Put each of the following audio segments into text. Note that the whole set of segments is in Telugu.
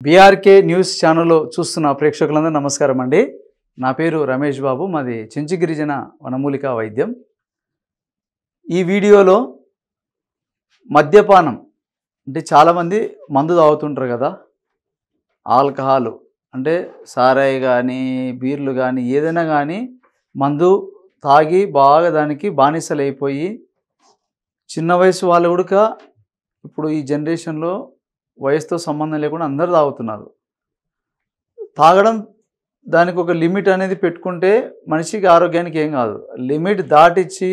బీఆర్కే న్యూస్ ఛానల్ చూస్తున్న ప్రేక్షకులందరూ నమస్కారం అండి. నా పేరు రమేష్ బాబు, మాది చెంచు గిరిజన వనమూలికా వైద్యం. ఈ వీడియోలో మద్యపానం అంటే చాలామంది మందు తాగుతుంటారు కదా, ఆల్కహాల్ అంటే సారాయి కానీ బీర్లు కానీ ఏదైనా కానీ మందు తాగి బాగా దానికి బానిసలైపోయి చిన్న వయసు వాళ్ళు కూడా ఇప్పుడు ఈ జనరేషన్లో వయసుతో సంబంధం లేకుండా అందరూ తాగుతున్నారు. తాగడం దానికి ఒక లిమిట్ అనేది పెట్టుకుంటే మనిషికి ఆరోగ్యానికి ఏం కాదు. లిమిట్ దాటిచ్చి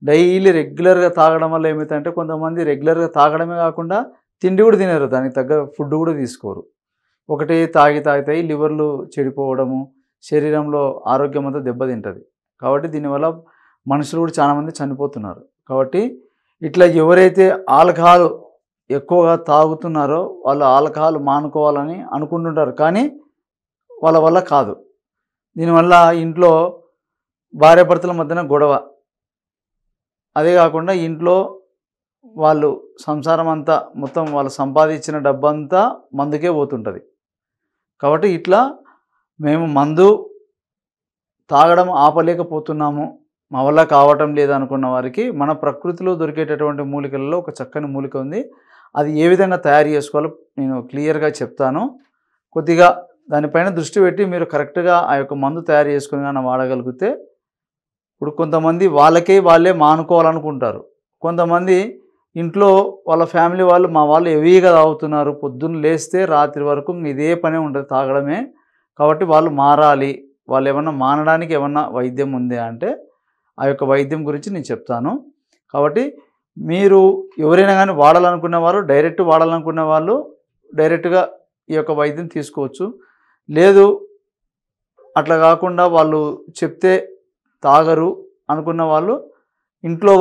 డైలీ రెగ్యులర్గా తాగడం వల్ల ఏమవుతుందంటే కొంతమంది రెగ్యులర్గా తాగడమే కాకుండా తిండి కూడా తినరు, దానికి తగ్గ ఫుడ్ కూడా తీసుకోరు. ఒకటే తాగితాయి లివర్లు చెడిపోవడము, శరీరంలో ఆరోగ్యం అంతా దెబ్బతింటుంది. కాబట్టి దీనివల్ల మనుషులు కూడా చాలామంది చనిపోతున్నారు. కాబట్టి ఇట్లా ఎవరైతే ఆల్కహాల్ ఎక్కువగా తాగుతున్నారో వాళ్ళు ఆల్కహాల్ మానుకోవాలని అనుకుంటుంటారు, కానీ వాళ్ళ వల్ల కాదు. దీనివల్ల ఇంట్లో భార్యాభర్తల మధ్యన గొడవ, అదే కాకుండా ఇంట్లో వాళ్ళు సంసారం అంతా మొత్తం వాళ్ళు సంపాదించిన డబ్బంతా మందుకే పోతుంటుంది. కాబట్టి ఇట్లా మేము మందు తాగడం ఆపలేకపోతున్నాము, మా వల్ల కావటం లేదనుకున్న వారికి మన ప్రకృతిలో దొరికేటటువంటి మూలికలలో ఒక చక్కని మూలిక ఉంది. అది ఏ విధంగా తయారు చేసుకోవాలో నేను క్లియర్గా చెప్తాను. కొద్దిగా దానిపైన దృష్టి పెట్టి మీరు కరెక్ట్గా ఆ యొక్క మందు తయారు చేసుకుని కానీ వాడగలిగితే, ఇప్పుడు కొంతమంది వాళ్ళే మానుకోవాలనుకుంటారు. కొంతమంది ఇంట్లో వాళ్ళ ఫ్యామిలీ వాళ్ళు మా వాళ్ళు హెవీగా తాగుతున్నారు, పొద్దున్న లేస్తే రాత్రి వరకు ఇదే పనే ఉంటుంది తాగడమే. కాబట్టి వాళ్ళు మారాలి, వాళ్ళు ఏమన్నా మానడానికి ఏమన్నా వైద్యం ఉందా అంటే ఆ యొక్క వైద్యం గురించి నేను చెప్తాను. కాబట్టి మీరు ఎవరైనా కానీ వాడాలనుకున్న వాళ్ళు డైరెక్ట్గా ఈ యొక్క వైద్యం తీసుకోవచ్చు. లేదు అట్లా కాకుండా వాళ్ళు చెప్తే తాగరు అనుకున్న వాళ్ళు ఇంట్లో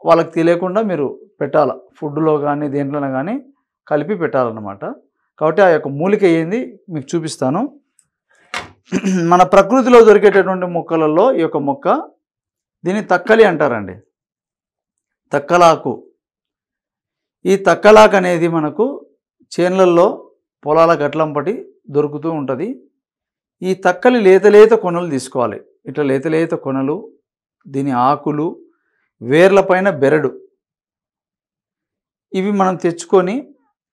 వాళ్ళకి తెలియకుండా మీరు పెట్టాలి, ఫుడ్లో కానీ దేంట్లోనే కానీ కలిపి పెట్టాలన్నమాట. కాబట్టి ఆ యొక్క మూలిక ఏంది మీకు చూపిస్తాను. మన ప్రకృతిలో దొరికేటటువంటి మొక్కలలో ఈ యొక్క మొక్క, దీన్ని తక్కలి అంటారండి, తక్కలాకు. ఈ తక్కలాకు అనేది మనకు చేన్లల్లో పొలాల గట్లంపటి దొరుకుతూ ఉంటుంది. ఈ తక్కలి లేత కొనలు తీసుకోవాలి. ఇట్లా లేత కొనలు, దీని ఆకులు, వేర్లపైన బెరడు, ఇవి మనం తెచ్చుకొని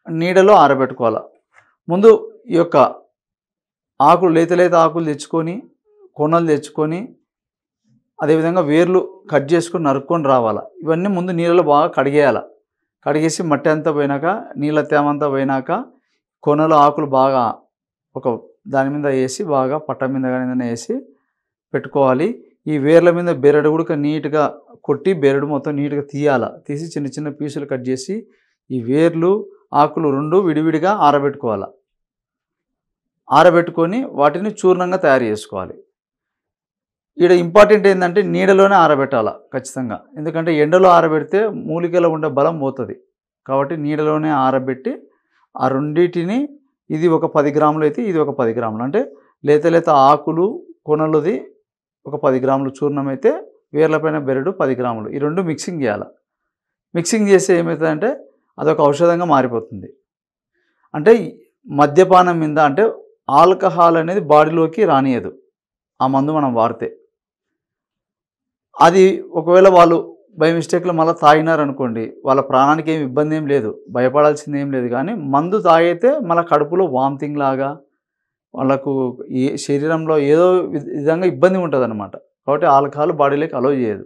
నీడలో ఆరబెట్టుకోవాలి. ముందు ఈ యొక్క ఆకులు లేత ఆకులు తెచ్చుకొని, కొనలు తెచ్చుకొని, అదేవిధంగా వేర్లు కట్ చేసుకొని నరుక్కొని రావాలి. ఇవన్నీ ముందు నీళ్ళలో బాగా కడిగేయాలి. కడిగేసి మట్టి అంతా పోయినాక, నీళ్ళ తేమ అంతా పోయినాక, కొనలు ఆకులు బాగా ఒక దాని మీద వేసి బాగా పట్ట మీద కానీ ఏదైనా వేసి పెట్టుకోవాలి. ఈ వేర్ల మీద బెరడు కూడా నీట్గా కొట్టి బెరడు మొత్తం నీట్గా తీసి చిన్న చిన్న పీసులు కట్ చేసి ఈ వేర్లు ఆకులు రెండు విడివిడిగా ఆరబెట్టుకోవాలి. ఆరబెట్టుకొని వాటిని చూర్ణంగా తయారు చేసుకోవాలి. ఇక్కడ ఇంపార్టెంట్ ఏంటంటే నీడలోనే ఆరబెట్టాలి ఖచ్చితంగా, ఎందుకంటే ఎండలో ఆరబెడితే మూలికలో ఉండే బలం పోతుంది. కాబట్టి నీడలోనే ఆరబెట్టి ఆ రెండింటిని, ఇది ఒక 10 గ్రాములు అయితే ఇది ఒక 10 గ్రాములు, అంటే లేత ఆకులు కొనలుది ఒక 10 గ్రాములు చూర్ణం అయితే వేర్లపైన బెరడు 10 గ్రాములు, ఈ రెండు మిక్సింగ్ చేయాలి. మిక్సింగ్ చేస్తే ఏమవుతుందంటే అదొక ఔషధంగా మారిపోతుంది. అంటే మద్యపానం మీద అంటే ఆల్కహాల్ అనేది బాడీలోకి రానియదు ఆ మందు మనం వాడితే. అది ఒకవేళ వాళ్ళు బై మిస్టేక్లో మళ్ళీ తాగినారనుకోండి, వాళ్ళ ప్రాణానికి ఏమి ఇబ్బంది ఏం లేదు, భయపడాల్సింది ఏం లేదు. కానీ మందు తాగితే మళ్ళీ కడుపులో వామిటింగ్ లాగా వాళ్ళకు శరీరంలో ఏదో విధంగా ఇబ్బంది ఉంటుంది అన్నమాట. కాబట్టి ఆల్కహాల్ బాడీలోకి అలో చేయదు.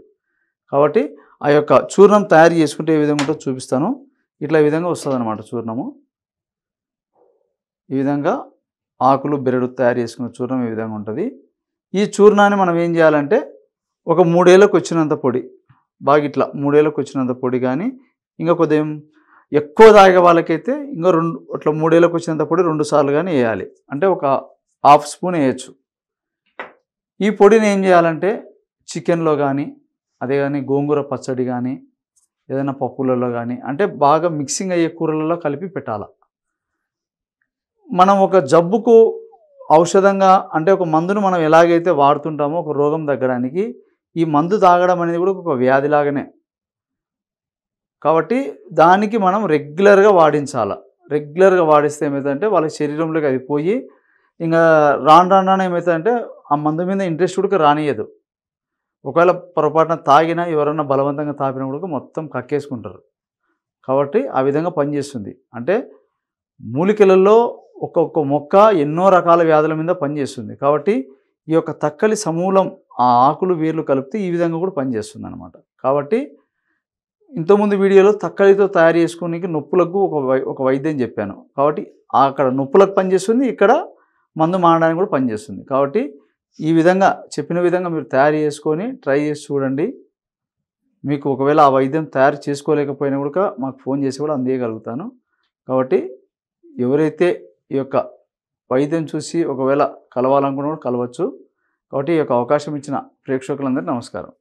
కాబట్టి ఆ యొక్క చూర్ణం తయారు చేసుకుంటే ఏ విధంగా ఉంటుందో చూపిస్తాను. ఇట్లా ఈ విధంగా వస్తుంది అన్నమాట చూర్ణము. ఈ విధంగా ఆకులు బెరడు తయారు చేసుకున్న చూర్ణం ఈ విధంగా ఉంటుంది. ఈ చూర్ణాన్ని మనం ఏం చేయాలంటే ఒక 3 ఏళ్ళకు వచ్చినంత పొడి, బాగా ఇట్లా 3 ఏళ్ళకు వచ్చినంత పొడి, కానీ ఇంకా కొద్దిగా ఎక్కువ తాగే వాళ్ళకైతే ఇంకా అట్లా 3 ఏళ్ళకు వచ్చినంత పొడి 2 సార్లు కానీ వేయాలి, అంటే ఒక ½ స్పూన్ వేయచ్చు. ఈ పొడిని ఏం చేయాలంటే చికెన్లో కానీ, అదే కానీ గోంగూర పచ్చడి కానీ, ఏదైనా పప్పులలో కానీ, అంటే బాగా మిక్సింగ్ అయ్యే కూరలలో కలిపి పెట్టాలి. మనం ఒక జబ్బుకు ఔషధంగా అంటే ఒక మందును మనం ఎలాగైతే వాడుతుంటామో ఒక రోగం తగ్గడానికి, ఈ మందు తాగడం అనేది కూడా ఒక వ్యాధిలాగానే. కాబట్టి దానికి మనం రెగ్యులర్గా వాడించాలి. రెగ్యులర్గా వాడిస్తే ఏమవుతుందంటే వాళ్ళ శరీరంలోకి అది పోయి ఇంకా రాను రాను రాను ఏమవుతుందంటే ఆ మందు మీద ఇంట్రెస్ట్ కూడా రానియదు. ఒకవేళ పొరపాటున తాగినా ఎవరన్నా బలవంతంగా తాపినా కూడా మొత్తం కక్కేసుకుంటారు. కాబట్టి ఆ విధంగా పనిచేస్తుంది. అంటే మూలికలలో ఒక్కొక్క మొక్క ఎన్నో రకాల వ్యాధుల మీద పనిచేస్తుంది. కాబట్టి ఈ యొక్క తక్కలి సమూలం ఆ ఆకులు, వేర్లు కలిపితే ఈ విధంగా కూడా పనిచేస్తుందనమాట. కాబట్టి ఇంతకుముందు వీడియోలో తక్కలితో తయారు చేసుకోనీకి నొప్పులకు ఒక వైద్యం చెప్పాను. కాబట్టి అక్కడ నొప్పులకు పనిచేస్తుంది, ఇక్కడ మందు మానడానికి కూడా పనిచేస్తుంది. కాబట్టి ఈ విధంగా చెప్పిన విధంగా మీరు తయారు చేసుకొని ట్రై చేసి చూడండి. మీకు ఒకవేళ ఆ వైద్యం తయారు చేసుకోలేకపోయినా కూడా మాకు ఫోన్ చేసి కూడా అందియగలుగుతాను. కాబట్టి ఎవరైతే ఈ యొక్క వైద్యం చూసి ఒకవేళ కలవాలనుకున్నా కూడా కలవచ్చు. కాబట్టి ఈ యొక్క అవకాశం ఇచ్చిన ప్రేక్షకులందరికీ నమస్కారం.